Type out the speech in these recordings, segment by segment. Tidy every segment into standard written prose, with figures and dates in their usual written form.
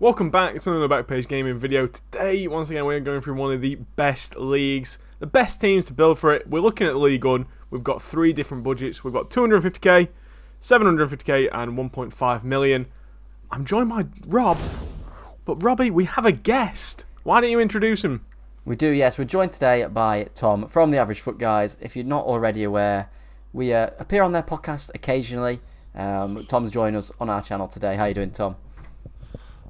Welcome back to another Backpage gaming video. Today, once again, we're going through one of the best leagues, the best teams to build for it. We're looking at the Ligue 1. We've got three different budgets. We've got 250k, 750k, and 1.5 million. I'm joined by Rob, but Robbie, we have a guest. Why don't you introduce him? We do, yes. We're joined today by Tom from the Average Foot Guys. If you're not already aware, we appear on their podcast occasionally. Tom's joined us on our channel today. How you doing, Tom?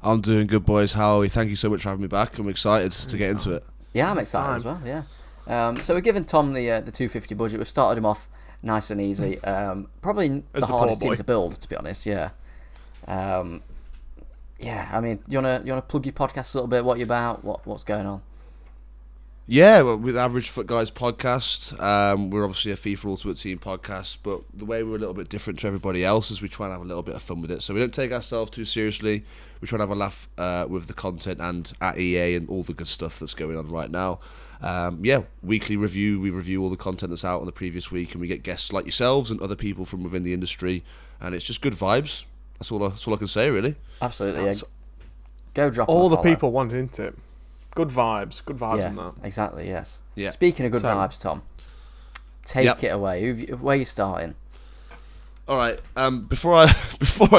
I'm doing good, boys. Howie, thank you so much for having me back. I'm excited to get into it. Yeah, I'm excited as well, yeah. So we're giving Tom the 250 budget. We've started him off nice and easy. Probably the hardest team to build, to be honest, yeah. Yeah, I mean, you wanna plug your podcast a little bit, what you're about, what's going on? Yeah, well, with Average Foot Guys podcast, we're obviously a FIFA Ultimate Team podcast, but the way we're a little bit different to everybody else is we try and have a little bit of fun with it. So we don't take ourselves too seriously. We try and have a laugh with the content and at EA and all the good stuff that's going on right now. Yeah, weekly review. We review all the content that's out on the previous week, and we get guests like yourselves and other people from within the industry, and it's just good vibes. That's all I can say, really. Absolutely, yeah. Go drop all the people want into it. Good vibes yeah, on that. Exactly, yes. Yeah. Speaking of good vibes, Tom, take it away. Where are you starting? All right. Before I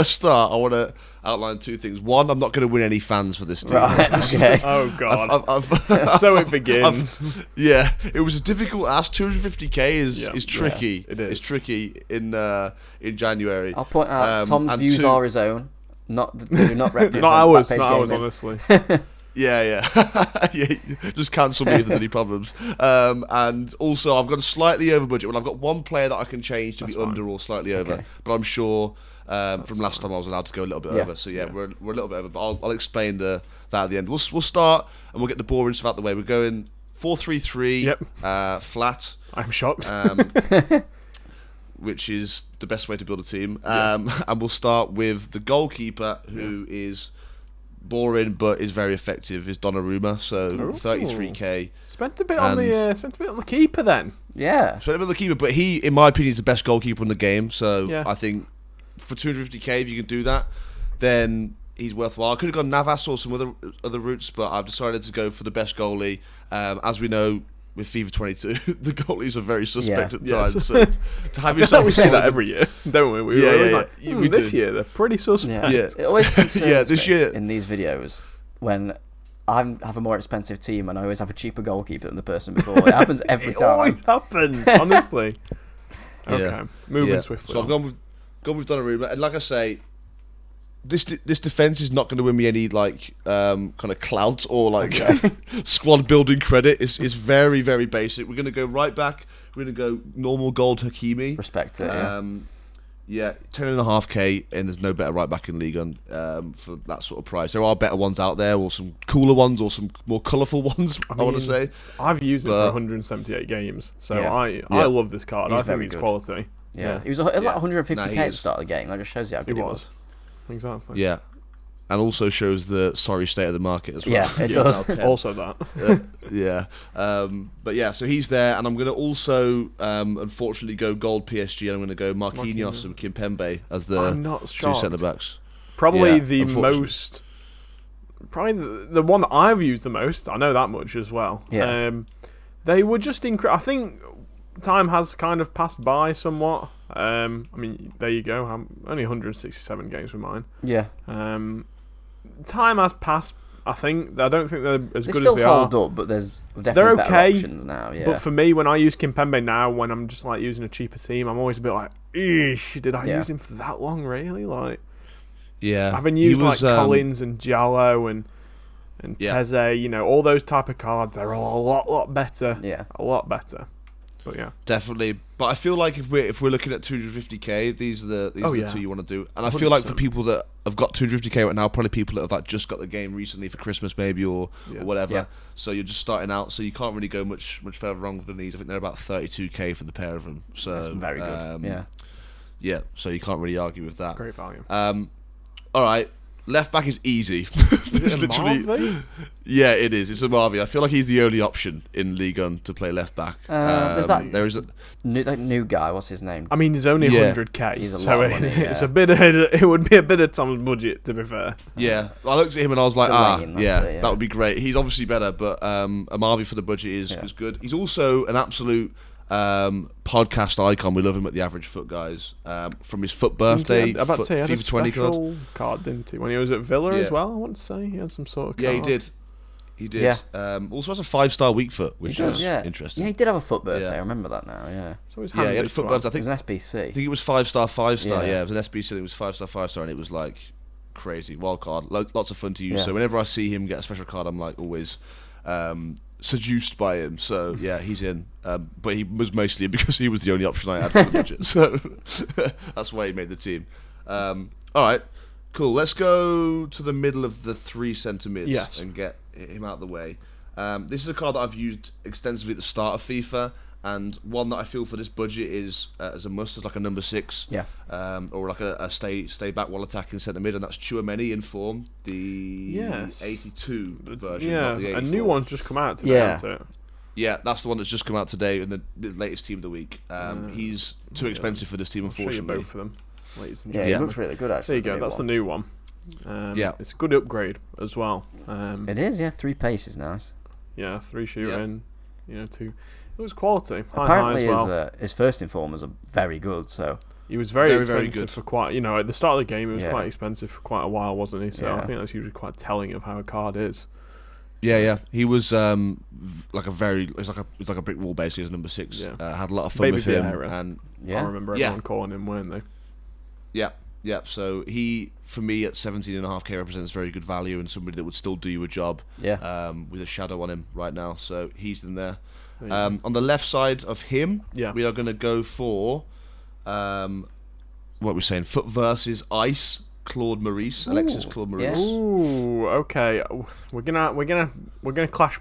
start, I want to outline two things. One, I'm not going to win any fans for this team. Right, okay. Oh God. So it begins. Yeah, it was a difficult ask. 250k is tricky. Yeah, it is. It's tricky in January. I'll point out Tom's views are his own. They do not represent not ours. Backpage Not ours, gaming. honestly. Yeah. Yeah, just cancel me if there's any problems. And also, I've got a slightly over budget. Well, I've got one player that I can change to be under or slightly over. But I'm sure from last time I was allowed to go a little bit over. So yeah, we're a little bit over. But I'll explain that at the end. We'll start and we'll get the boring stuff out the way. We're going 4-3-3 flat. I'm shocked. Which is the best way to build a team. And we'll start with the goalkeeper, who is boring but is very effective, is Donnarumma. So 33k. Spent a bit on the keeper then. Yeah. Spent a bit on the keeper, but he, in my opinion, is the best goalkeeper in the game. So I think for 250k, if you can do that, then he's worthwhile. I could have gone Navas or some other routes, but I've decided to go for the best goalie. As we know, with FIFA 22, the goalies are very suspect at times. So to have yourself, we see that every year, don't we? This year they're pretty suspect. Yeah. It always concerns this me year in these videos when I have a more expensive team and I always have a cheaper goalkeeper than the person before. It happens every time. It always happens, honestly. Okay, moving swiftly. So I've gone with Donnarumma, and like I say, this defense is not going to win me any kind of clout or squad building credit. It's very, very basic. We're going to go right back. We're going to go normal gold Hakimi. Respect it. 10.5k, and there's no better right back in Ligue 1 for that sort of price. There are better ones out there, or some cooler ones, or some more colourful ones. I want to say I've used it for 178 games, so I love this card. I think it's quality. Yeah, he was like 150k at the start of the game. That just shows you how good he was. Exactly. Yeah, and also shows the sorry state of the market as well. Yeah, it does. Also that. But yeah, so he's there, and I'm going to also unfortunately go gold PSG, and I'm going to go Marquinhos and Kimpembe as the two centre backs. Probably the most. Probably the one that I've used the most. I know that much as well. Yeah. They were just incredible. I think time has kind of passed by somewhat. I mean, there you go. I'm only 167 games with mine. Yeah. Time has passed. I don't think they're as good as they are. They still hold up, but there's definitely better options now. Yeah. But for me, when I use Kimpembe now, when I'm just like using a cheaper team, I'm always a bit like, eesh, did I use him for that long? Really? Having used Collins and Giallo and Teze, all those type of cards, they're all a lot better. Yeah. A lot better. But yeah, definitely. But I feel like if we're looking at 250k, these are the two you want to do. And I feel like for people that have got 250k right now, probably people that have just got the game recently for Christmas maybe or whatever. Yeah. So you're just starting out, so you can't really go much further wrong than these. I think they're about 32k for the pair of them. So that's very good. Yeah. So you can't really argue with that. Great value. All right. Left back is easy. Is it a Marvey? Yeah, it is. It's a Marvey. I feel like he's the only option in Ligue 1 to play left back. There is that new guy. What's his name? I mean, he's only 100k. He's a lot so of money, it's a bit. It would be a bit of Tom's budget, to be fair. Yeah, I looked at him and I was like, Dwayne, yeah, that would be great. He's obviously better, but a Marvey for the budget is good. He's also an absolute podcast icon. We love him at the Average Foot Guys. From his FUT birthday, I'm about to say he had a FIFA 20 special card, didn't he? When he was at Villa as well, I want to say he had some sort of card. Yeah, he did. He did. Yeah. Also has a 5-star weak foot, which is interesting. Yeah, he did have a FUT birthday. Yeah. I remember that now. Yeah. He had a FUT birthday. I think it was an SBC. I think it was 5-star, 5-star. Yeah, it was an SBC. I think it was 5-star, 5-star, and it was like crazy wild card. Lots of fun to use. Yeah. So whenever I see him get a special card, I'm like always seduced by him. So yeah, he's in. But he was mostly because he was the only option I had for the budget. So that's why he made the team. All right, cool. Let's go to the middle of the 3 centre mids and get him out of the way. This is a card that I've used extensively at the start of FIFA, and one that I feel for this budget is as a must, as like a number 6, or like a stay back while attacking centre mid, and that's Tchouaméni in form, the 82 version. Yeah, not the 84. a new one's just come out today, hasn't it? Yeah, that's the one that's just come out today in the latest team of the week. He's too expensive for this team, unfortunately. I'll show you both of them, ladies and gentlemen. Yeah, he looks really good actually. There you go, that's the new one. It's a good upgrade as well. It is, 3 pace is nice. Yeah, 3 shooting, 2. It was quality. Apparently, high as well. his first informers are very good. So he was very expensive very good. for quite. At the start of the game, he was quite expensive for quite a while, wasn't he? So I think that's usually quite telling of how a card is. Yeah. He was like a brick wall basically as number 6. Yeah. Had a lot of fun with him, and I remember everyone calling him, weren't they? Yeah. So he, for me, at 17.5k represents very good value and somebody that would still do you a job. Yeah. With a shadow on him right now, so he's in there. On the left side of him, we are going to go for what we're saying, FUT versus Ice. Claude Maurice, Alexis Claude Maurice. Ooh, okay. We're gonna clash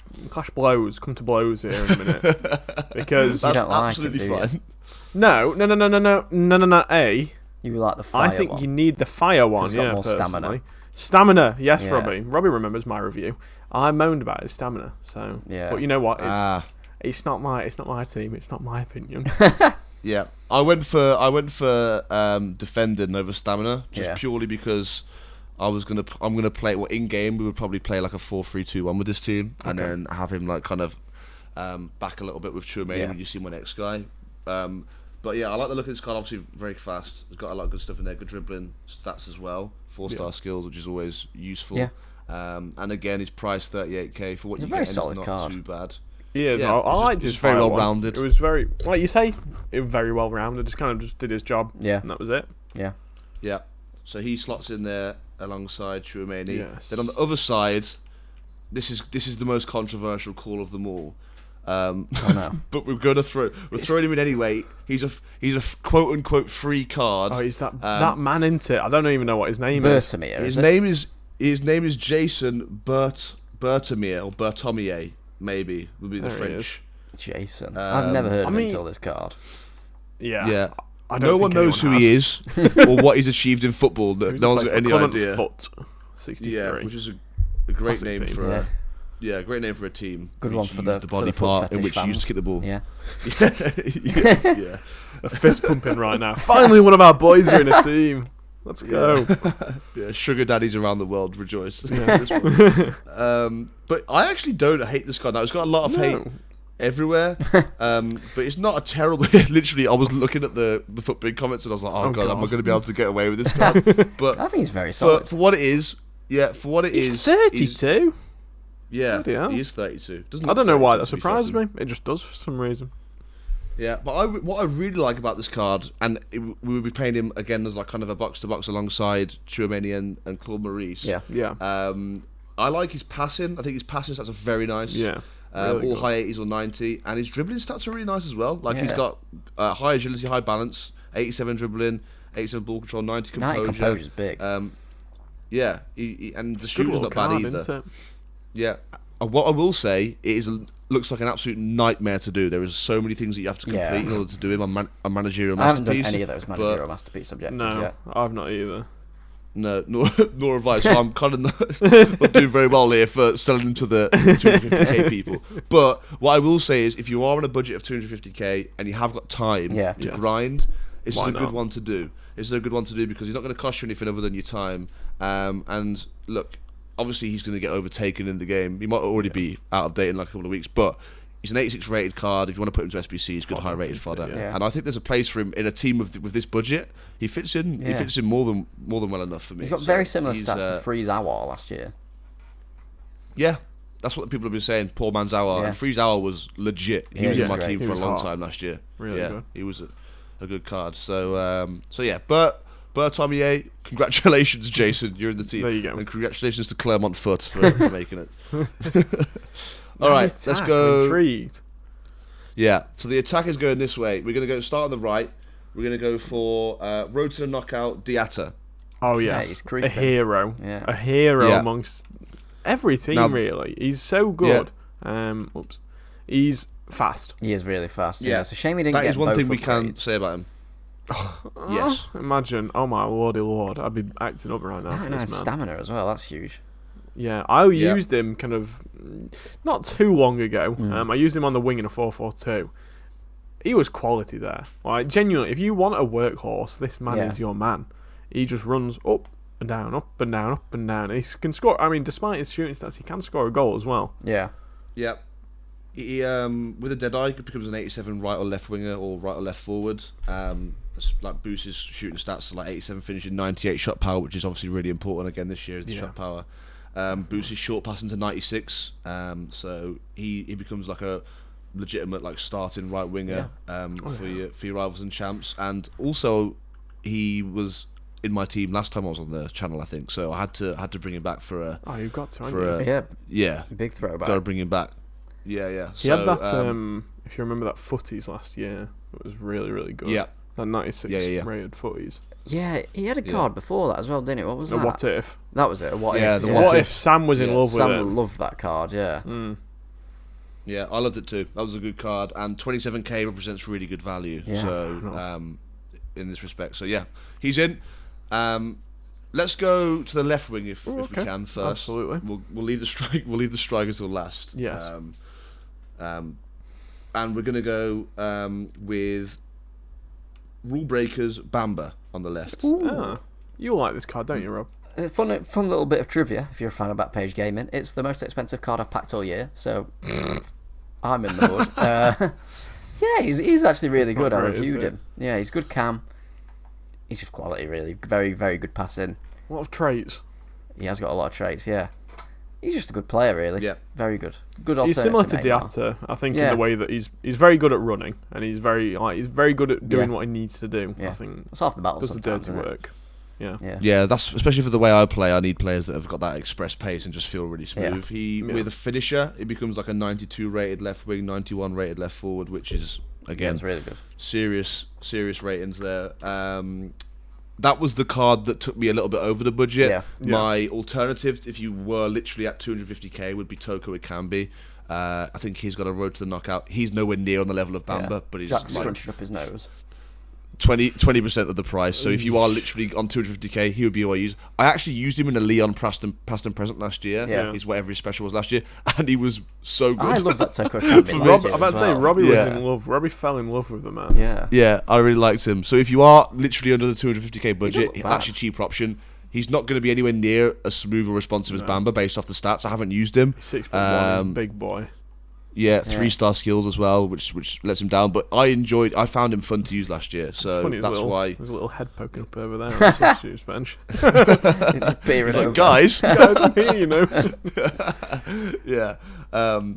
blows. Come to blows here in a minute because that's like absolutely fine. No. A. You like the fire I think one. you need the fire one. It's got more personally. Stamina, yes, Robbie. Robbie remembers my review. I moaned about his stamina. So, but you know what? It's not my team. It's not my opinion. Yeah, I went for defending over stamina just purely because I'm gonna play. Well, in game we would probably play like a 4-3-2-1 with this team, and then have him like kind of back a little bit with Tchouaméni when you see my next guy. But yeah, I like the look of this card. Obviously, very fast. It's got a lot of good stuff in there. Good dribbling stats as well. 4-star skills, which is always useful. Yeah. And again, he's priced 38k for what you get. It's not card. too bad. Yeah, I liked his very well one. rounded. It was very, like you say, it was very well rounded. Just did his job. Yeah, and that was it. Yeah. So he slots in there alongside Tchouaméni. Yes. Then on the other side, this is the most controversial call of them all. But we're throwing him in anyway. He's a quote unquote free card. Oh, he's that man into it. I don't even know what his name is. His name is Jason Bertomier or Bertomier. Maybe would be the French. Jason. I've never heard of him until this card. Yeah. No one knows who he is or what he's achieved in football. No one's got any idea. FUT 63. Yeah, which is a great name for great name for a team. Good one for the body part in which you just kick the ball. Yeah. Yeah. A fist pumping right now. Finally, one of our boys are in a team. Let's go. Yeah, sugar daddies around the world rejoice. Yeah. But I actually don't hate this card now. It's got a lot of hate everywhere. But it's not a terrible. Literally, I was looking at the FUT big comments and I was like, oh god, am I going to be able to get away with this card? But I think it's very solid. For what it is, he's 32. Yeah, he is 32. I don't know why that surprises me. It just does for some reason. Yeah, but what I really like about this card, and we would be playing him again as like kind of a box-to-box alongside Tchouaméni and Claude Maurice. Yeah. I like his passing. I think his passing stats are very nice. Yeah. Really all high 80s or 90, and his dribbling stats are really nice as well. Like he's got high agility, high balance, 87 dribbling, 87 ball control, 90 composure. 90 composure's big. And the shooting's not bad either. Isn't it? Yeah. What I will say, looks like an absolute nightmare to do. There is so many things that you have to complete in order to do him on managerial masterpiece. I haven't done any of those managerial masterpiece objectives yet. I've not either. No, nor have I. So I'm kind of not doing very well here for selling them to the 250k people. But what I will say is, if you are on a budget of 250k and you have got time to grind, it's a good one to do. It's a good one to do because he's not going to cost you anything other than your time. And look, obviously he's going to get overtaken in the game. He might already be out of date in like a couple of weeks, but he's an 86 rated card. If you want to put him to SBC, he's good high rated fodder. Yeah. And I think there's a place for him in a team with this budget. He fits in. Yeah. He fits in more than well enough for me. He's got very similar stats to Freeze Hour last year. Yeah, that's what people have been saying. Poor man's Hour. Yeah. And Freeze Hour was legit. He was in my team for a long time last year. Really good. He was a good card. So yeah, Bertomier, congratulations, Jason. You're in the team. There you go. And congratulations to Claremont Foot for making it. All right, let's go. I'm intrigued. Yeah, so the attack is going this way. We're going to go start on the right. We're going to go for road to the knockout, Diatta. Oh, Yeah, yes. he's A creeping. hero. Yeah. A hero amongst every team, really. He's so good. He's fast. He is really fast. Yeah. It's a shame he didn't get That is one both thing we upgrades. can say about him. Yes. Imagine. Oh, my lordy lord. I'd be acting up right now for Very this nice man. stamina as well. That's huge. Yeah, I used him kind of not too long ago. I used him on the wing in a 4-4-2. He was quality there. Like, genuinely, if you want a workhorse, this man is your man. He just runs up and down, up and down, up and down. And he can score. I mean, despite his shooting stats, he can score a goal as well. Yeah. Yeah. He with a dead eye becomes an 87 right or left winger or right or left forward. Like boosts his shooting stats to like 87, finishing 98 shot power, which is obviously really important again this year is the shot power. Boosts his short passing to 96. So he becomes like a legitimate like starting right winger for your rivals and champs. And also he was in my team last time I was on the channel, I think. So I had to bring him back for a. Oh, you've got to. Yeah. Big throwback. Got to bring him back. Yeah. He had that. If you remember that footies last year, it was really, really good. Yeah. That 96 rated footies. Yeah, he had a card before that as well, didn't he? What was that? What if? That was it. What Yeah, if? the What if Sam was in love with it? Sam loved that card. Yeah. Yeah, I loved it too. That was a good card, and 27k represents really good value. Yeah. So, in this respect, so yeah, he's in. Let's go to the left wing if we can first. Absolutely. We'll leave the strike. We'll leave the strikers till last. Yes. And we're gonna go with Rule Breakers Bamba on the left. You like this card, don't you, Rob? Fun little bit of trivia if you're a fan of Backpage Gaming. It's the most expensive card I've packed all year, so I'm in the mood. Yeah, he's actually really good. I reviewed him. Yeah, he's good cam. He's just quality, really. Very, very good passing. A lot of traits. He has got a lot of traits, yeah. He's just a good player, really. Yeah. Very good. Good He's alternative similar to Neymar. Diatta, I think, in the way that he's very good at running and he's very good at doing what he needs to do. Yeah. I think That's half the battle. does the dirty work. Yeah, that's especially for the way I play. I need players that have got that express pace and just feel really smooth. With a finisher, it becomes like a 92 rated left wing, 91 rated left forward, which is again it's really good. Serious ratings there. That was the card that took me a little bit over the budget. Yeah. My alternative, if you were literally at 250k, would be Toko Ikambi. I think he's got a road to the knockout. He's nowhere near on the level of Bamba, but he's Jack's like scrunching up his nose. 20% of the price. So if you are literally on 250k, he would be who I use. I actually used him in a Leon past and present last year. Yeah. He's whatever his special was last year, and he was so good. I love that Toko Ikambi. I'm about to say Robbie was in love. Robbie fell in love with the man. Yeah. Yeah, I really liked him. So if you are literally under the 250k budget, look bad. actually cheaper option. He's not going to be anywhere near as smooth or responsive as Bamba based off the stats. I haven't used him. 6'1", he's a big boy. Yeah, 3-star skills as well, which lets him down. But I found him fun to use last year, so that's why. There's a little head poking up over there on the substitutes bench. He's like, guys, I'm here, you know. Yeah.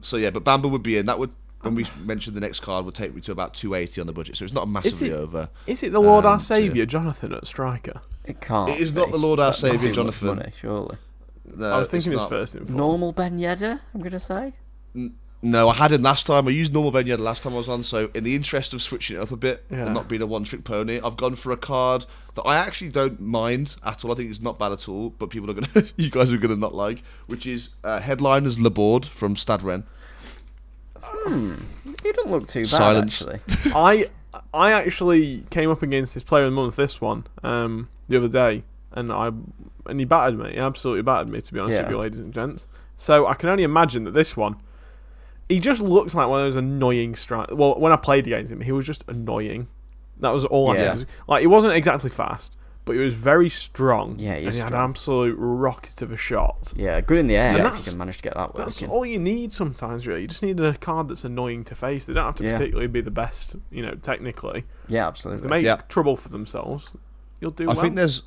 So yeah, but Bamba would be in. That would, when we mentioned the next card, would take me to about 280 on the budget. So it's not massively over. Is it the Lord our Saviour, Jonathan, at striker? It can't. It is not the Lord our Saviour, Jonathan. Money, surely. No, I was thinking it's his not. first info. Normal Ben Yedder, I'm going to say. No, I had him last time. I used normal Ben Yedder last time I was on. So in the interest of switching it up a bit and not being a one-trick pony, I've gone for a card that I actually don't mind at all. I think it's not bad at all, but people are gonna, you guys are gonna not like, which is Headliners Laborde from Stade Rennes. He doesn't look too bad, Silence. actually. I actually came up against this player of the month, this one, the other day, and he battered me. He absolutely battered me, to be honest with you, ladies and gents. So I can only imagine that this one, he just looks like one of those annoying strikers. Well, when I played against him, he was just annoying. That was all I did. Like, he wasn't exactly fast, but he was very strong. Yeah, and he had an absolute rocket of a shot. Yeah, good in the air if you can manage to get that working. That's all you need sometimes, really. You just need a card that's annoying to face. They don't have to particularly be the best, technically. Yeah, absolutely. If they make trouble for themselves, you'll do well. I think there's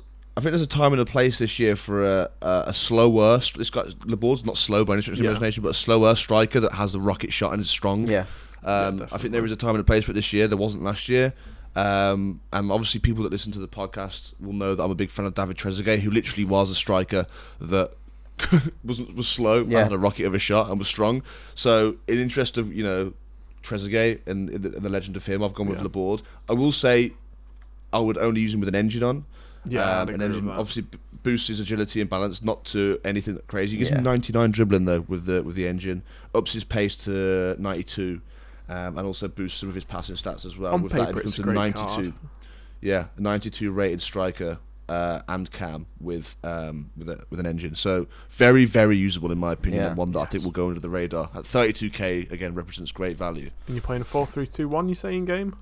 a time and a place this year for a slower. This guy, Laborde's not slow by any stretch of the imagination, but a slower striker that has the rocket shot and is strong. Yeah. I think there is a time and a place for it this year. There wasn't last year. And obviously people that listen to the podcast will know that I'm a big fan of David Trezeguet, who literally was a striker that was slow, had a rocket of a shot and was strong. So in interest of Trezeguet and the legend of him, I've gone with Laborde. I will say I would only use him with an engine on. Yeah, an engine obviously boosts his agility and balance, not to anything that crazy. He gives him 99 dribbling though with the engine, ups his pace to 92. And also boosts some of his passing stats as well. On With paper, that, it becomes it's a a great 92. card. Yeah, a 92 rated striker and cam with an engine. So very, very usable in my opinion, and one that I think will go under the radar. At 32k, again, represents great value. And you're playing a 4-3-2-1, you say, in game?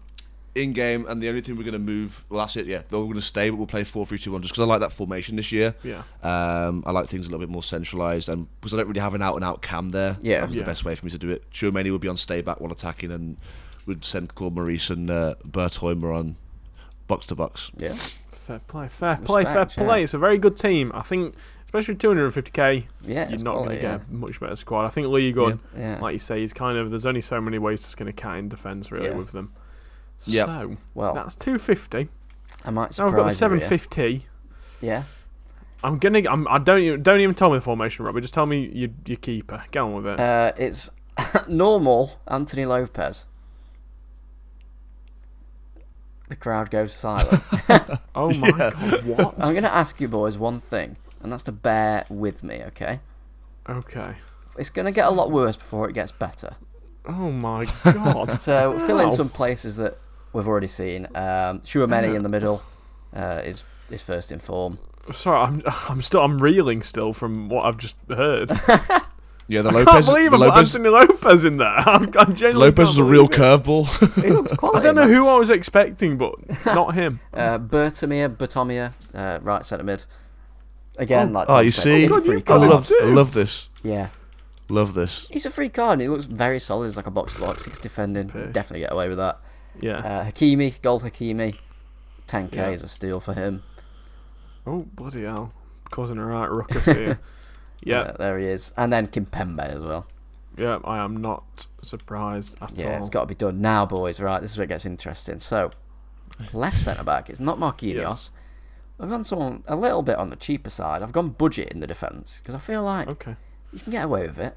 In game, and the only thing we're going to move, well, that's it. Yeah, they're all going to stay, but we'll play 4-3-2-1 just because I like that formation this year. Yeah. I like things a little bit more centralised, and because I don't really have an out-and-out cam there. Yeah. That was the best way for me to do it. Tchouaméni would be on stay back while attacking, and would send Claude Maurice and Bert Hoymer on box to box. Yeah. Fair play. It's a very good team. I think, especially 250k. Yeah, you're not going to get a much better squad. I think Ligue, like you say, is kind of. There's only so many ways to skin a cat in defence really with them. So, that's 250. I might surprise now we've got the 750. Yeah. I don't even tell me the formation, Robbie. Just tell me your keeper. Get on with it. It's normal Anthony Lopez. The crowd goes silent. Oh my god, what? I'm going to ask you boys one thing, and that's to bear with me, okay? Okay. It's going to get a lot worse before it gets better. Oh my god. So fill in some places that we've already seen. Tchouaméni in the middle is first in form. Sorry, I'm reeling still from what I've just heard. Yeah, the I Lopez. can't believe I put Anthony Lopez in there. I'm genuinely Lopez is a real curveball. He looks quality. I don't know who I was expecting, but not him. Bertomir, right centre mid. Again, you see, I love this. Yeah. Love this. He's a free card and he looks very solid. He's like a box-to-box, 6 defending. Definitely get away with that. Yeah. Hakimi, Gold Hakimi. 10k is a steal for him. Oh, bloody hell. Causing a right ruckus here. There he is. And then Kimpembe as well. Yeah, I am not surprised at all. Yeah, it's got to be done now, boys. Right, this is where it gets interesting. So, left centre-back, it's not Marquinhos. Yes. I've gone someone a little bit on the cheaper side. I've gone budget in the defence because I feel like you can get away with it.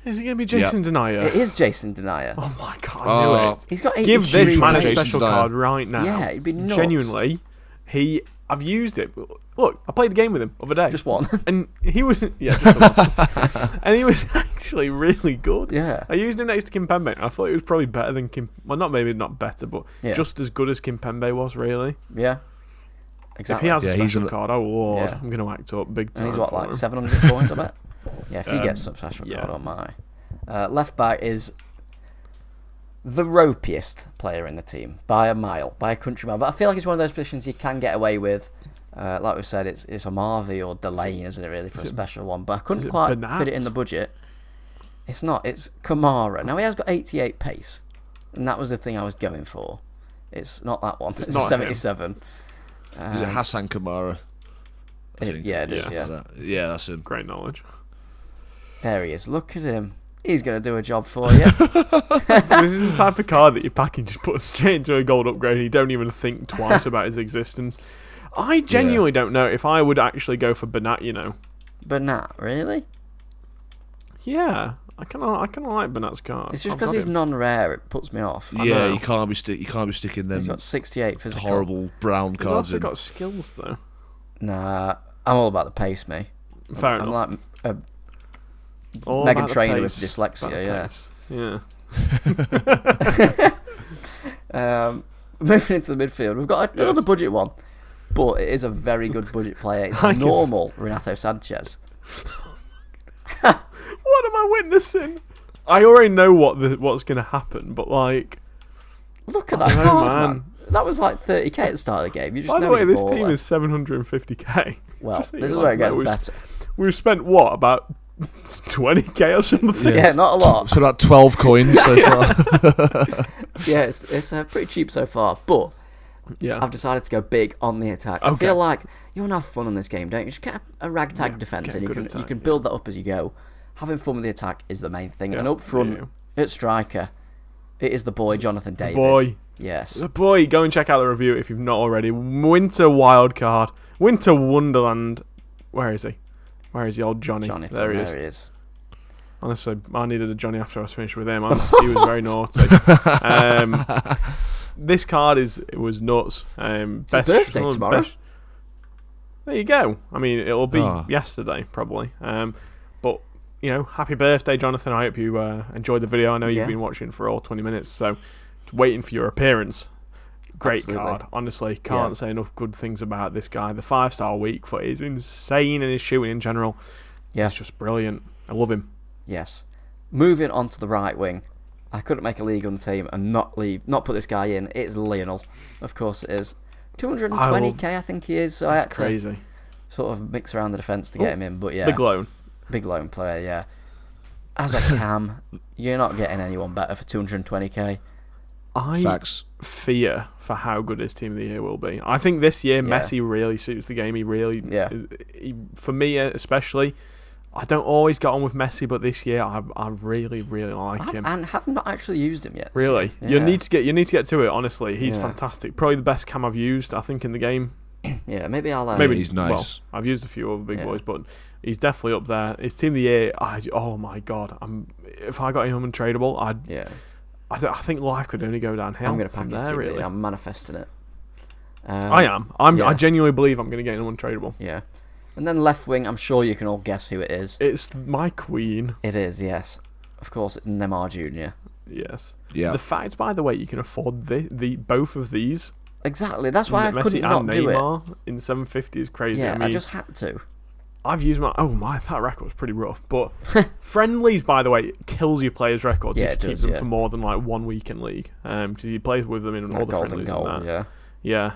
Is it going to be Jason Denayer? It is Jason Denayer. Oh my god, I knew it. He's got 83. Give this man a Jason special Denayer. card right now. Yeah, it'd be nuts. Genuinely, I've used it. Look, I played the game with him the other day. Just one. And he was just one. And he was actually really good. Yeah. I used him next to Kimpembe. I thought he was probably better than Well, not better, but just as good as Kimpembe was, really. Yeah. Exactly. If he has a special card, oh lord, I'm going to act up big time. And he's what, like 700 points, I bet? Yeah, if he gets some special card on my. Left back is the ropiest player in the team by a mile, by a country mile. But I feel like it's one of those positions you can get away with. Like we said, it's Amavi or Delane, isn't it, really, for a special one? But I couldn't quite fit it in the budget. It's not. It's Kamara. Now, he has got 88 pace, and that was the thing I was going for. It's not that one. It's not a 77. Is it Hassan Kamara? Yeah, it is, Yeah, that's him. Great knowledge. There he is. Look at him. He's going to do a job for you. This is the type of card that you pack and just put straight into a gold upgrade and you don't even think twice about his existence. I genuinely don't know if I would actually go for Bernat, Bernat, really? Yeah, I kind of like Bernat's card. It's just because he's non-rare, it puts me off. Yeah, you can't be sticking them. He's got 68 physical. Horrible brown cards. He's also got skills though. Nah, I'm all about the pace, me. Fair I'm enough. like a All Megan about the Trainor with pace. dyslexia, Yeah. Moving into the midfield, we've got another budget one. but it is a very good budget player. It's Like normal Renato Sanchez. What am I witnessing? I already know what's going to happen, but like... Look at that know, card, man. That was like 30k at the start of the game. You just By the know way, he's a this team baller. is 750k. Well, Just so this you is where lads it gets know, better. We've spent, what, about 20k or something? Yeah, not a lot. So about 12 coins so far. Yeah, it's pretty cheap so far, but Yeah. I've decided to go big on the attack. I Okay. feel like you want to have fun on this game, don't you? Just get a ragtag defence get and a you good can attack, build that up as you go. Having fun with the attack is the main thing. Yeah, And up front, yeah. at striker, it is the boy Jonathan David. Boy. Yes. The boy, go and check out the review if you've not already. Winter Wildcard. Winter Wonderland. Where is he? Where is the old Johnny? Jonathan, there he there he is. is. Honestly, I needed a Johnny after I was finished with him. He was very naughty. This card was nuts. It's his birthday tomorrow. There you go. I mean, it'll be Oh. yesterday probably. But you know, happy birthday, Jonathan. I hope you enjoyed the video. I know Yeah. you've been watching for all 20 minutes, so waiting for your appearance. Great Absolutely. card. Honestly, can't say enough good things about this guy. The 5-star weak foot is insane, and his shooting in general Yeah. is just brilliant. I love him. Yes. Moving on to the right wing. I couldn't make a League on team and not put this guy in. It's Lionel. Of course it is. 220k, I think he is. So I had It's to crazy. sort of mix around the defence to get him in. But yeah, Big loan. big loan player, yeah. As a cam, you're not getting anyone better for 220k. I Facts. fear for how good his team of the year will be. I think this year Yeah. Messi really suits the game. He really, Yeah. for me especially, I don't always get on with Messi, but this year I really like him. And have not actually used him yet. Really, Yeah. you need to get to it. Honestly, he's Yeah. fantastic. Probably the best cam I've used, I think, in the game. Yeah, maybe I'll. Maybe he's Well, nice. I've used a few other big Yeah. boys, but he's definitely up there. His team of the year. Oh my god! If I got him untradeable, Yeah, I think life could only go downhill. I'm going to from pack his there. team. Really, I'm manifesting it. I am. yeah. I genuinely believe I'm going to get him untradeable. Yeah. And then left wing, I'm sure you can all guess who it is. It's my queen. It is, yes. Of course, it's Neymar Jr. Yes. Yeah. The fact, by the way, you can afford the both of these. Exactly. That's why I Messi couldn't and not do it. Neymar in 750 is crazy. Yeah, I mean, I just had to. I've used my that record was pretty rough. But friendlies, by the way, kills your players' records Yeah, if it you keep does, them yeah. for more than like 1 week in league. Because you play with them in all That the golden friendlies goal, and that. yeah. Yeah.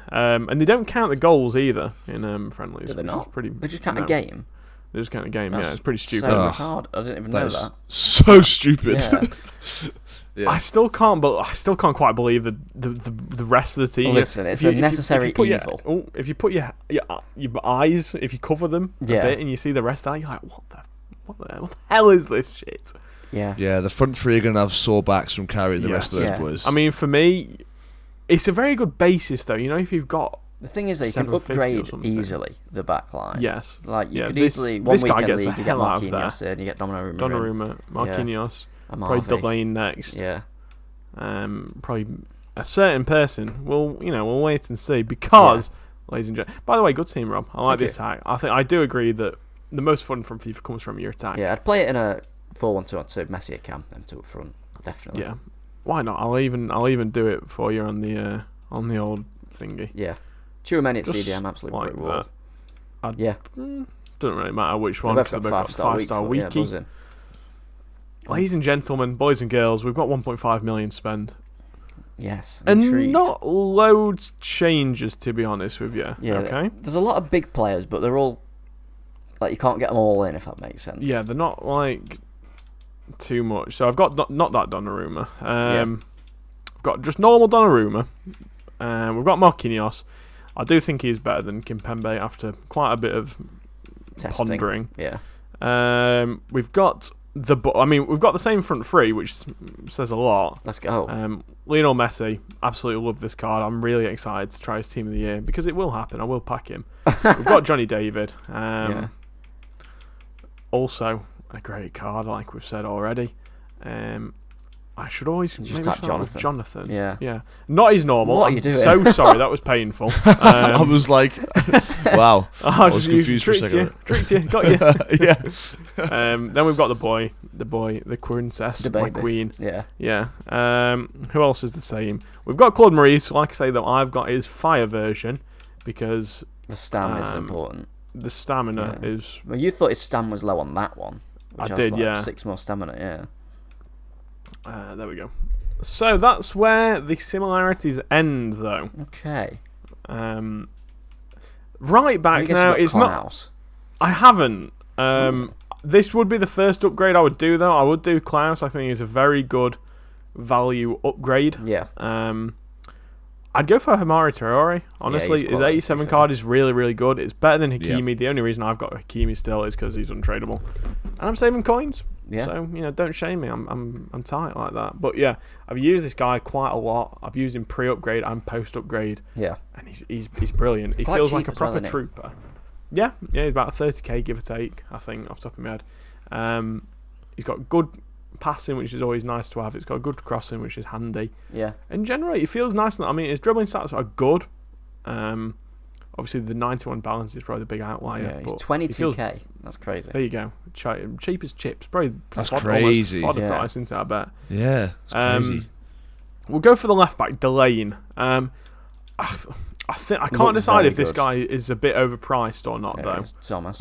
And they don't count the goals either in friendlies. Do they which is not? Pretty, They just count a no. game. They just count a game. That's yeah, it's pretty stupid. So Ugh. hard. I didn't even That know is that. so stupid. Yeah. Yeah. I still can't quite believe the rest of the team. Listen, it's a necessary evil. If you put your eyes, if you cover them a Yeah. bit and you see the rest of that, you're like, what the hell is this shit? Yeah. Yeah, the front three are going to have sore backs from carrying the rest of those Yeah. boys. I mean, for me, it's a very good basis though. You know, if you've got The thing is that you can 750 or upgrade something. easily the back line. yes, Like, you Yeah, could this- easily, one this guy weekend gets the league, you get hell out of Marquinhos in, you get Donnarumma. Donnarumma, Marquinhos, and probably Marvey. Delaney next. Yeah. Probably a certain person. We'll wait and see because, ladies and gentlemen. By the way, good team, Rob. I like Thank this attack. I do agree that the most fun from FIFA comes from your attack. Yeah, I'd play it in a 4-1-2-1-2, Messi at cam, them two up front. Definitely. Yeah. Why not? I'll even do it for you on the old thingy. Yeah. Chouameni at Just CDM, absolute like brick wall. that. Yeah. Doesn't really matter which They've one both because got they've got 5-star 5-star week. Yeah, weekie. buzzing. Ladies and gentlemen, boys and girls, we've got 1.5 million spend. Yes. I'm And intrigued. not loads changes, to be honest with you. Yeah. Okay. There's a lot of big players, but they're all like you can't get them all in if that makes sense. Yeah, they're not like too much. So I've got not that Donnarumma. I've got just normal Donnarumma. We've got Marquinhos. I do think he's better than Kimpembe after quite a bit of Testing. pondering. Yeah. We've got we've got the same front three, which says a lot. Let's go. Lionel Messi, absolutely love this card. I'm really excited to try his team of the year because it will happen. I will pack him. We've got Johnny David. Yeah. Also, a great card, like we've said already. I should always Just maybe type start with Jonathan. Jonathan. Yeah. Not his normal. What are you doing? So sorry, that was painful. I was like, wow. I was confused for a second. Tricked you, got you. Yeah. Then we've got the princess, The my baby. queen. Yeah. Yeah. Who else is the same? We've got Claude Maurice. Like I say, that I've got his fire version. because the stamina is important. The stamina is. Well, you thought his stamina was low on that one. Which I did, like yeah. 6 more stamina, yeah. There we go. So that's where the similarities end, though. Okay. Right back now, it's Klaus. not. I haven't. This would be the first upgrade I would do, though. I would do Klaus. I think he's a very good value upgrade. Yeah. I'd go for Hamari Traore. Honestly, yeah, his 87 card is really, really good. It's better than Hakimi. Yeah. The only reason I've got Hakimi still is because he's untradeable, and I'm saving coins. Yeah. So don't shame me. I'm tight like that. But yeah, I've used this guy quite a lot. I've used him pre-upgrade and post-upgrade. Yeah. And he's brilliant. He Quite feels cheap like a as well, proper isn't he? trooper. Yeah, he's about 30k give or take. I think off the top of my head. He's got good passing, which is always nice to have. It's got good crossing, which is handy. Yeah. And generally, it feels nice. I mean, his dribbling stats are good. Obviously, the 91 balance is probably the big outlier. Yeah, he's but 22k. That's crazy. There you go. Cheap as chips. Probably That's crazy. Almost fodder Yeah. price, isn't it, I bet. Yeah, it's crazy. We'll go for the left back, Delane. I can't Looks decide very if this good. guy is a bit overpriced or not, Yeah, though. it's Thomas.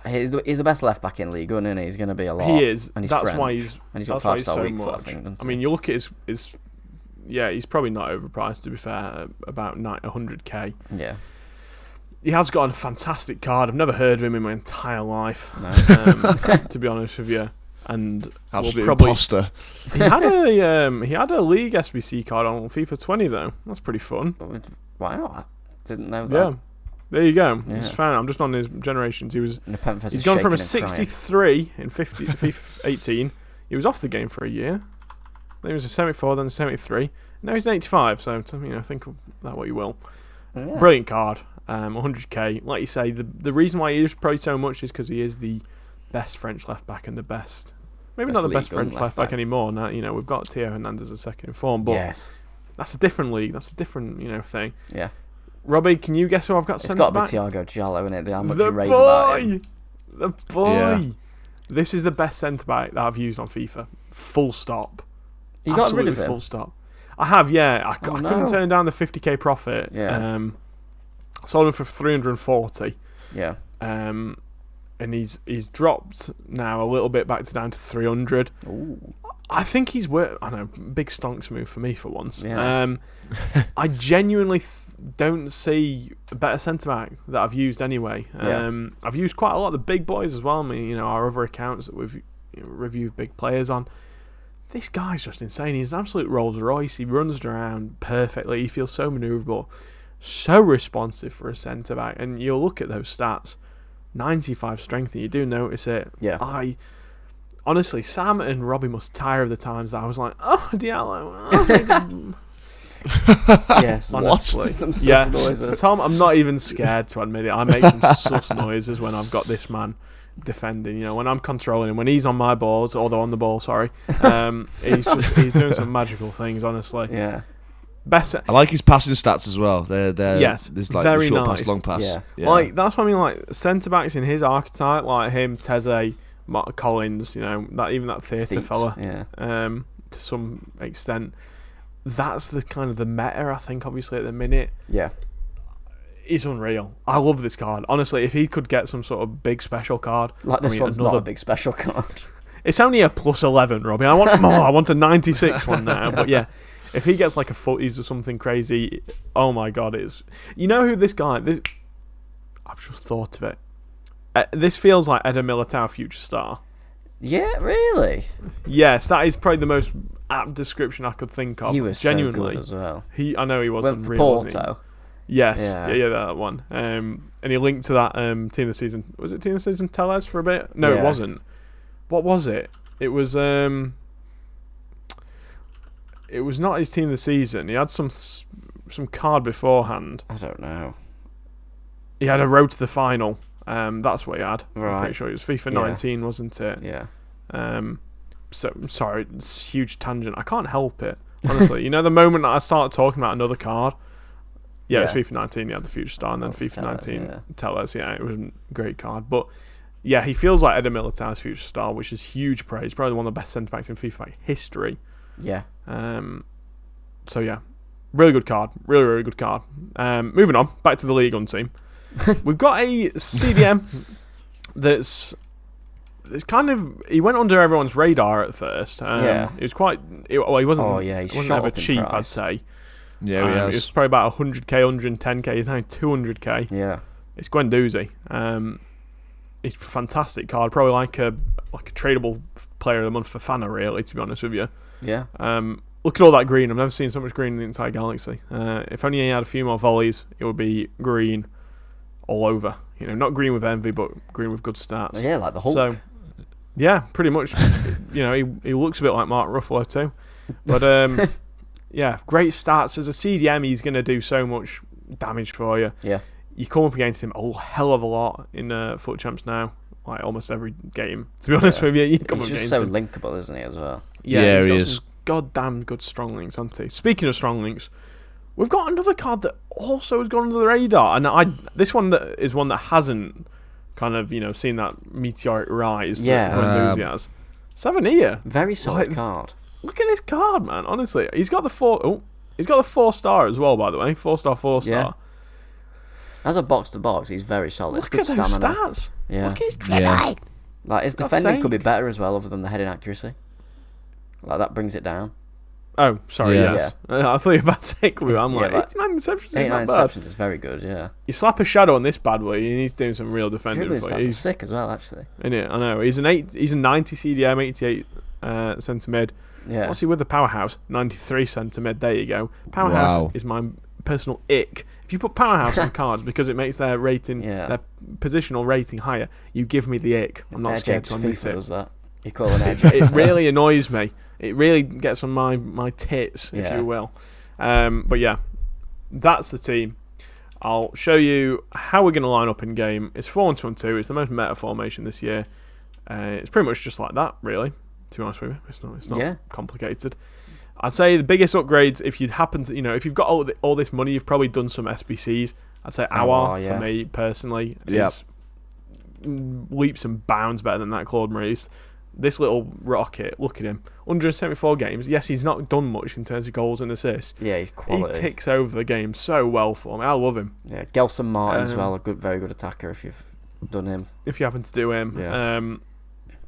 He's He's the best left back in League, isn't he? He's going to be a lot. He is. And he's That's French. why he's. And he's got That's why 5-star so weak foot, I much. think. doesn't I he? mean, you look at his. Yeah, he's probably not overpriced. To be fair, about 100k. Yeah. He has got a fantastic card. I've never heard of him in my entire life. No. To be honest with you, and Absolute probably, imposter. he had a League SBC card on FIFA 20 though. That's pretty fun. Wow. I didn't know that. Yeah. There you go. Yeah. It's fine. I'm just on his generations. He's He's gone from a 63 in FIFA 18. He was off the game for a year. Then he was a 74, then a 73. Now he's an 85. So think of that what you will. Yeah. Brilliant card. 100k. Like you say, the reason why he is probably so much is because he is the best French left back and the best. Maybe not the best French left back anymore. Now we've got Theo Hernandez as second in form, but Yes. that's a different league. That's a different thing. Yeah. Robbie, can you guess who I've got It's centre got to back? be Thiago Giallo, isn't it? The how much The you rave about him. boy! The boy! Yeah. This is the best centre back that I've used on FIFA. Full stop. You got rid Absolutely of him? full stop. I have, yeah. I couldn't no. turn down the 50k profit. Yeah. Sold him for 340. Yeah. And he's dropped now a little bit back to down to 300. Ooh. I think he's worth. I know, big stonks move for me for once. Yeah. I genuinely don't see a better centre back that I've used anyway. Yeah. I've used quite a lot of the big boys as well. I mean, our other accounts that we've reviewed big players on. This guy's just insane. He's an absolute Rolls Royce. He runs around perfectly. He feels so manoeuvrable, so responsive for a centre back. And you'll look at those stats, 95 strength, and you do notice it. Yeah. Honestly, Sam and Robbie must tire of the times that I was like, oh, Diallo. Yes. Honestly. Some sus Yeah. noises. Tom, I'm not even scared to admit it. I make some sus noises when I've got this man defending. When I'm controlling him, when he's on my balls, or they're on the ball, sorry. He's doing some magical things, honestly. Yeah. Best. I like his passing stats as well. They're Yes, there's like very the short nice. pass, long pass. Yeah. Like that's what I mean. Like centre backs in his archetype, like him, Teze, Mark Collins. That theatre fella. Yeah. To some extent, that's the kind of the meta. I think obviously at the minute. Yeah. He's unreal. I love this card. Honestly, if he could get some sort of big special card, Like this one's not a big special card. It's only a +11, Robbie. I want more. I want a 96 one now. But yeah, if he gets like a footies or something crazy, oh my god, it's. You know who this guy? I've just thought of it. This feels like Eder Militao, future star. Yeah, really? Yes, that is probably the most apt description I could think of. He was genuinely so good as well. I know he was Went for unreal, wasn't he? Porto. Yes, Yeah. yeah, that one. And he linked to that team of the season. Was it team of the season? Tellez for a bit? No, Yeah. it wasn't. What was it? It was. It was not his team of the season. He had some card beforehand. I don't know. He had a road to the final. That's what he had. I'm Right. pretty sure it was FIFA Yeah. 19, wasn't it? Yeah. So sorry, it's a huge tangent. I can't help it. Honestly, the moment that I started talking about another card. Yeah, it was FIFA 19. He had the future star, and then That was FIFA Tellez, 19 yeah. Tellez. Yeah, it was a great card. But yeah, he feels like Eder Militao's future star, which is huge praise. Probably one of the best centre backs in FIFA history. Yeah. So yeah, Really good card. Really, really good card. Moving on, back to the League One team. We've got a CDM that's kind of... He went under everyone's radar at first. He was quite... He wasn't, he's wasn't ever cheap, I'd say. Yeah, he has. It was probably about 100k, 110k. He's now 200k. Yeah. It's Guendouzi. He's a fantastic card. Probably like a tradable player of the month for Fana, really, to be honest with you. Yeah. Look at all that green. I've never seen so much green in the entire galaxy. If only he had a few more volleys, it would be green all over. You know, not green with envy, but green with good stats. Yeah, like the Hulk. So, yeah, pretty much. You know, he looks a bit like Mark Ruffalo too. But yeah, great stats. As a CDM, he's going to do so much damage for you. Yeah. You come up against him a hell of a lot in FUT Champs now. Like almost every game, to be honest with you. You come He's up just against so him. linkable, isn't he, as well? Yeah, he got is. some goddamn good strong links, hasn't he? Speaking of strong links, we've got another card that also has gone under the radar, and this one that is one that hasn't kind of seen that meteoric rise that Guendouzi has. Savannia, Very solid card. Look at this card, man. Honestly, he's got the 4-star as well, by the way. 4-star, 4-star. Yeah. As a box to box, he's very solid. Look good at those stamina. stats. Yeah. Look at his Like his God's defending could be sake. better as well, other than the heading accuracy. Like that brings it down. Oh, sorry, Yeah. yes. I thought you were about to say could be. I'm like, Yeah, 89 interceptions is 89 not bad. interceptions is very good, yeah. You slap a shadow on this bad boy, and he's doing some real defending Dribbling for stats you. are sick as well, actually. In it, I know. He's a 90 CDM, 88 centre mid. Yeah. What's he with the powerhouse? 93 centre mid. There you go. Powerhouse Wow. is my personal ick. If you put powerhouse on cards because it makes their rating, their positional rating higher, you give me the ick. I'm not scared to admit FIFA it. does that. You call an edge. It really annoys me. It really gets on my tits, if you will. But yeah, that's the team. I'll show you how we're going to line up in game. It's 4-1-2-1-2. It's the most meta formation this year. It's pretty much just like that, really. To be honest with you, it's not complicated. I'd say the biggest upgrades, if you'd happen to, if you've got all this money, you've probably done some SBCs. I'd say Awar, for me personally, is leaps and bounds better than that Claude Maurice. This little rocket, look at him. 174 games. Yes, he's not done much in terms of goals and assists. Yeah, he's quality. He ticks over the game so well for me. I love him. Yeah, Gelson Martin as well, very good attacker if you've done him. If you happen to do him.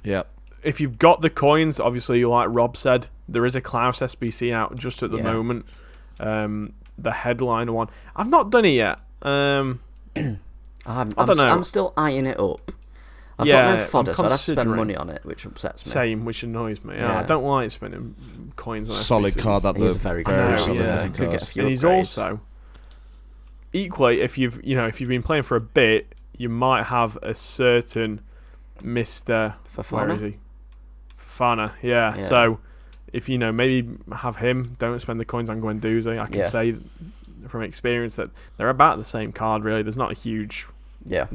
Yeah. If you've got the coins, obviously, like Rob said, there is a Klaus SBC out just at the moment. The headliner one. I've not done it yet. I don't know. I'm still eyeing it up. I've got no fodder, so I'd have to spend money on it, which upsets me. Same, which annoys me. Yeah. I don't like spending coins on solid SBCs. card. He's a very good solid could get a few and he's upgrades. also equally, if you've been playing for a bit, you might have a certain Mr. Fofana? Where is he? Fofana, yeah. So if maybe have him, don't spend the coins on Guendouzi. I can say from experience that they're about the same card, really. There's not a huge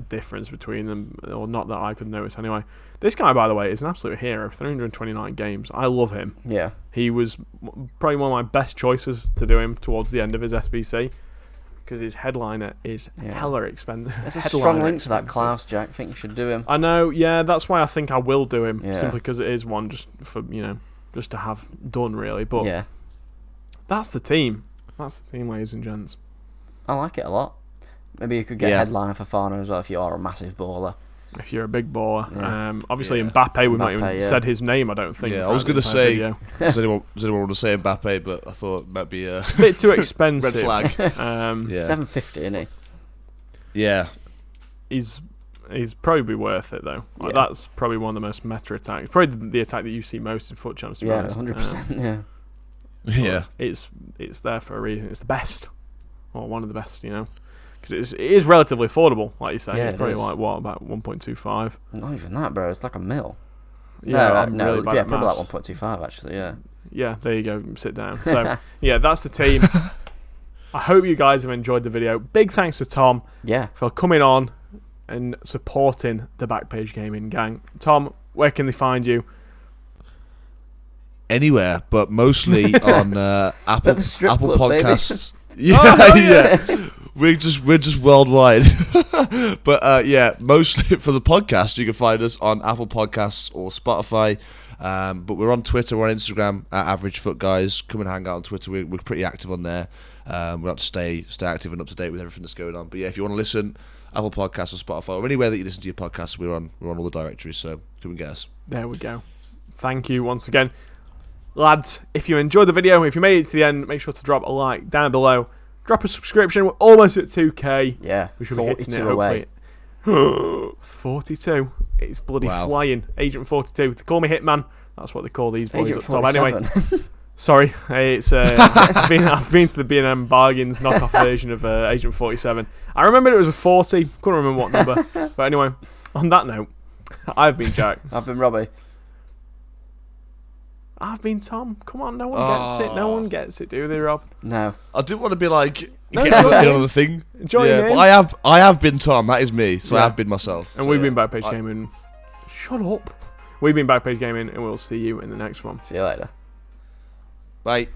difference between them, or not that I could notice anyway. This guy, by the way, is an absolute hero. 329 games. I love him. Yeah. He was probably one of my best choices to do him towards the end of his SBC, because his headliner is hella expensive. There's a strong link to that Klaus, Jack. I think you should do him. I know, that's why I think I will do him, simply because it is one just for, just to have done, really. But that's the team. That's the team, ladies and gents. I like it a lot. Maybe you could get a headliner for Fana as well if you are a massive baller. If you're a big baller. Obviously, Mbappe, we've not even said his name, I don't think. Yeah, I was going to say, does anyone want to say Mbappe, but I thought it might be a bit too expensive. Red flag. 750, isn't he? Yeah. He's probably worth it, though. Like, that's probably one of the most meta attacks. Probably the attack that you see most in FUT Champs, to be honest. 100%, Yeah. It's there for a reason. It's the best. Or one of the best, because it is relatively affordable, like you say. Yeah, it's probably like about 1.25. Not even that, bro. It's like a mil. Yeah, no, really bad probably at like 1.25 actually. Yeah, there you go. Sit down. So that's the team. I hope you guys have enjoyed the video. Big thanks to Tom for coming on and supporting the Backpage Gaming gang. Tom, where can they find you? Anywhere, but mostly on Apple At the strip club, Podcasts. baby. Yeah. we're just worldwide. But yeah, mostly for the podcast, you can find us on Apple Podcasts or Spotify. But we're on Twitter, we're on Instagram at Average Foot Guys. Come and hang out on Twitter. We're pretty active on there. We have to stay active and up to date with everything that's going on. But yeah, if you want to listen, Apple Podcasts or Spotify or anywhere that you listen to your podcasts, we're on all the directories. So come and get us. There we go. Thank you once again, lads. If you enjoyed the video, if you made it to the end, make sure to drop a like down below. Drop a subscription. We're almost at 2K. Yeah, we should be hitting it. Away. Hopefully. 42. It's bloody flying. Agent 42. They call me Hitman. That's what they call these boys Agent up top. 47. Anyway, sorry. It's I've been to the B&M Bargains knockoff version of Agent 47. I remember it was a 40. Couldn't remember what number. But anyway, on that note, I've been Jack. I've been Robbie. I've been Tom. Come on, no one gets it. No one gets it, do they, Rob? No. I didn't want to be like No, get on the thing. Enjoy your name. But I have been Tom. That is me. So I have been myself. And we've been Backpage Gaming. Shut up. We've been Backpage Gaming, and we'll see you in the next one. See you later. Bye.